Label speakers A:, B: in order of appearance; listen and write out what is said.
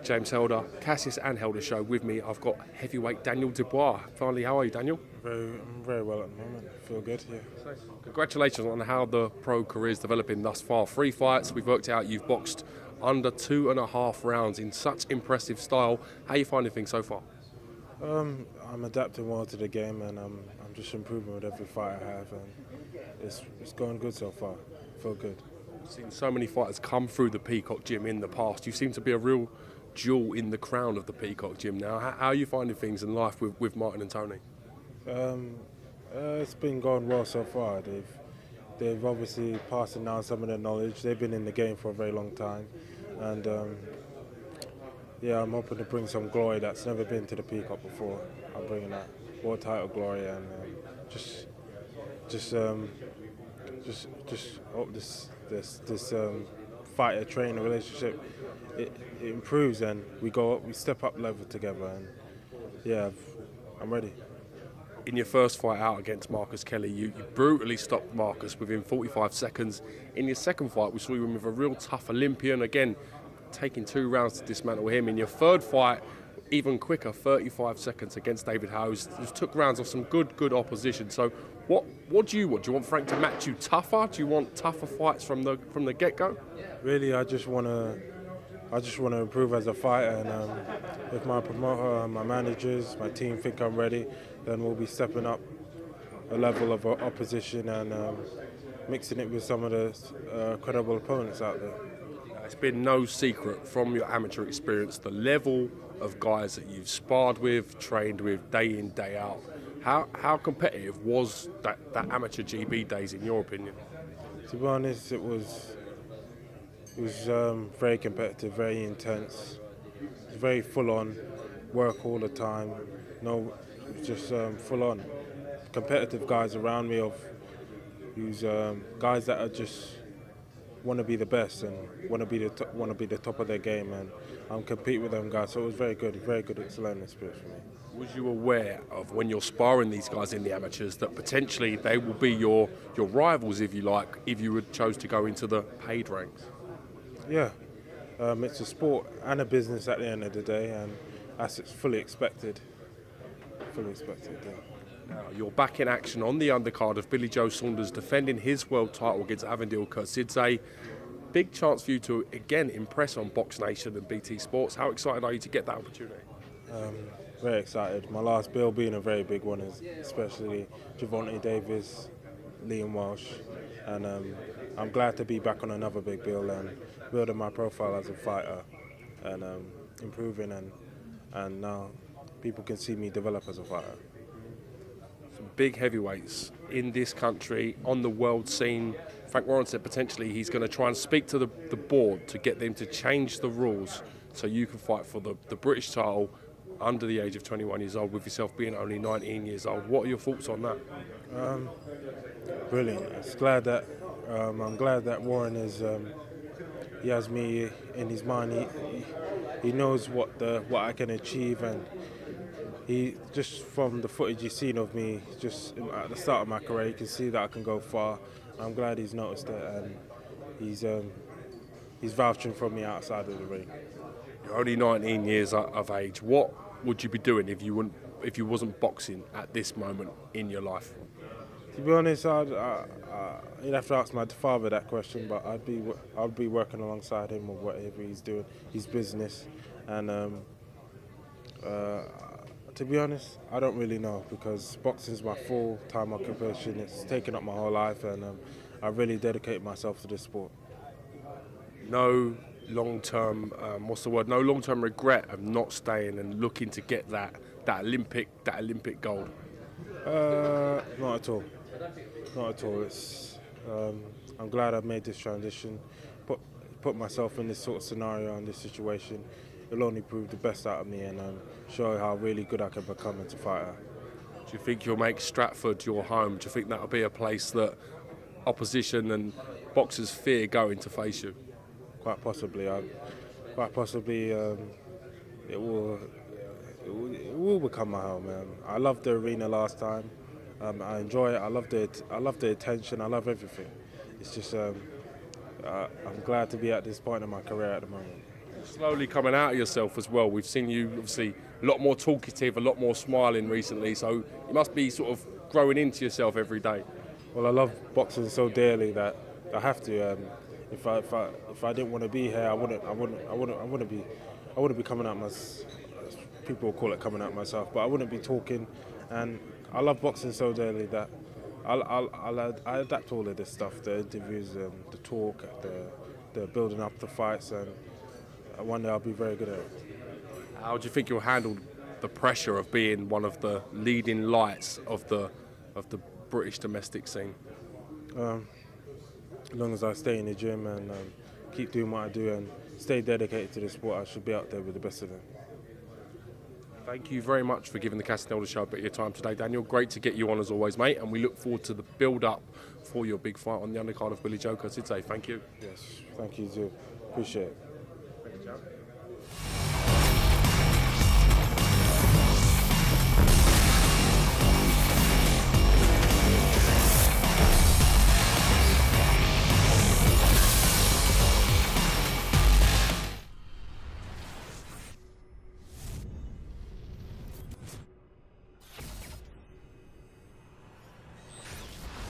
A: James Helder, Cassius and Helder show. With me, I've got heavyweight Daniel Dubois. Finally, how are you, Daniel?
B: I'm very well at the moment. Feel good, yeah.
A: Congratulations on how the pro career is developing thus far. 3 fights, we've worked out you've boxed under 2.5 rounds in such impressive style. How are you finding things so far?
B: I'm adapting well to the game, and I'm just improving with every fight I have, and it's going good so far. Feel good.
A: I've seen so many fighters come through the Peacock Gym in the past. You seem to be a real jewel in the crown of the Peacock Gym now. How are you finding things in life with Martin and Tony?
B: It's been going well so far. They've obviously passing down some of their knowledge. They've been in the game for a very long time, and yeah, I'm hoping to bring some glory that's never been to the Peacock before. I'm bringing that world title glory, and just hope this fighter trainer relationship it improves, and we step up level together, and yeah, I'm ready.
A: In your first fight out against Marcus Kelly, you brutally stopped Marcus within 45 seconds. In your second fight, we saw you with a real tough Olympian, again, taking 2 rounds to dismantle him. In your third fight, even quicker, 35 seconds against David Howes. You took rounds of some good opposition. So what do you want? Do you want Frank to match you tougher? Do you want tougher fights from the get-go?
B: Really, I just want to improve as a fighter, and if my promoter, my managers, my team think I'm ready, then we'll be stepping up a level of opposition and mixing it with some of the credible opponents out there.
A: It's been no secret from your amateur experience, the level of guys that you've sparred with, trained with, day in, day out. How competitive was that amateur GB days, in your opinion?
B: To be honest, it was very competitive, very intense, very full-on, work all the time. No, just full-on. Competitive guys around me who's guys that are just want to be the best and want to be the top of their game, and I'm competing with them guys. So it was very good it's learning experience for me.
A: Was you aware of, when you're sparring these guys in the amateurs, that potentially they will be your rivals, if you like, if you would chose to go into the paid ranks?
B: Yeah, it's a sport and a business at the end of the day, and that's fully expected. Fully expected, yeah.
A: Now, you're back in action on the undercard of Billy Joe Saunders defending his world title against Avondale Kurtzidze. Big chance for you to again impress on BoxNation and BT Sports. How excited are you to get that opportunity?
B: Very excited. My last bill being a very big one, especially Javante Davis, Liam Walsh, and I'm glad to be back on another big bill and building my profile as a fighter and improving, and now people can see me develop as a fighter.
A: Some big heavyweights in this country, on the world scene. Frank Warren said potentially he's going to try and speak to the board to get them to change the rules so you can fight for the British title under the age of 21 years old, with yourself being only 19 years old. What are your thoughts on that?
B: Brilliant. I'm glad that Warren is. He has me in his mind. He knows what I can achieve, and he just from the footage he's seen of me, just at the start of my career, you can see that I can go far. I'm glad he's noticed it, and he's vouching for me outside of the ring.
A: You're only 19 years of age. What would you be doing if you wasn't boxing at this moment in your life?
B: To be honest, you'd have to ask my father that question, but I'd be working alongside him with whatever he's doing, his business, and to be honest, I don't really know, because boxing is my full-time occupation. It's taken up my whole life, and I really dedicate myself to this sport.
A: No long-term, no long-term regret of not staying and looking to get that Olympic gold?
B: Not at all. Not at all. I'm glad I've made this transition, put myself in this sort of scenario and this situation. It'll only prove the best out of me, and show how really good I can become as a fighter.
A: Do you think you'll make Stratford your home? Do you think that'll be a place that opposition and boxers fear going to face you?
B: Quite possibly. It will become my home, man. I loved the arena last time. I enjoy it. I love the attention. I love everything. It's just I'm glad to be at this point in my career at the moment.
A: Slowly coming out of yourself as well. We've seen you obviously a lot more talkative, a lot more smiling recently. So you must be sort of growing into yourself every day.
B: Well, I love boxing so dearly that I have to. If I didn't want to be here, I wouldn't be coming out people call it coming out myself, but I wouldn't be talking. And I love boxing so dearly that I adapt all of this stuff, the interviews, the talk, the building up the fights, and one day I'll be very good at it.
A: How do you think you'll handle the pressure of being one of the leading lights of the British domestic scene?
B: As long as I stay in the gym and keep doing what I do and stay dedicated to the sport, I should be out there with the best of them.
A: Thank you very much for giving the Castanelda Show a bit of your time today, Daniel. Great to get you on as always, mate, and we look forward to the build-up for your big fight on the undercard of Billy Joe Coetzee. Thank you.
B: Yes, thank you too. Appreciate it.
A: Thank you, Joe.